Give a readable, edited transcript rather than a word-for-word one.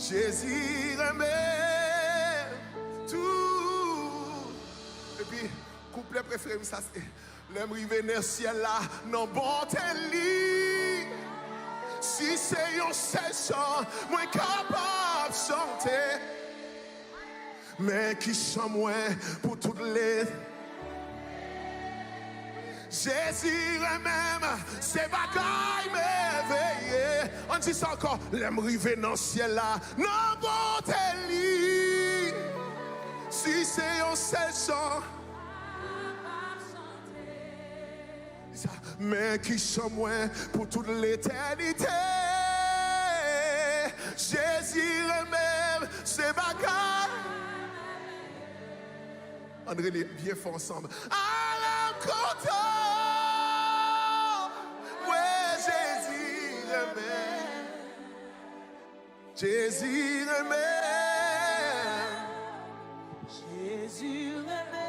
Jésus remet tout. Et puis, couplet préféré, ça c'est l'aime rive dans le ciel là, non bon lit. Si c'est un seul chant, moi capable de chanter. Mais qui chante moi pour toutes les. Jésus même, c'est bagaille m'éveiller. On dit ça encore, l'aime rive dans le ciel là, non bon lit. Si c'est un seul chant. Mais qui chante moi pour toute l'éternité. Jésus même, c'est bagaille. André, bien fort ensemble. À content, ouais, Jésus même. Jésus même. Jésus même.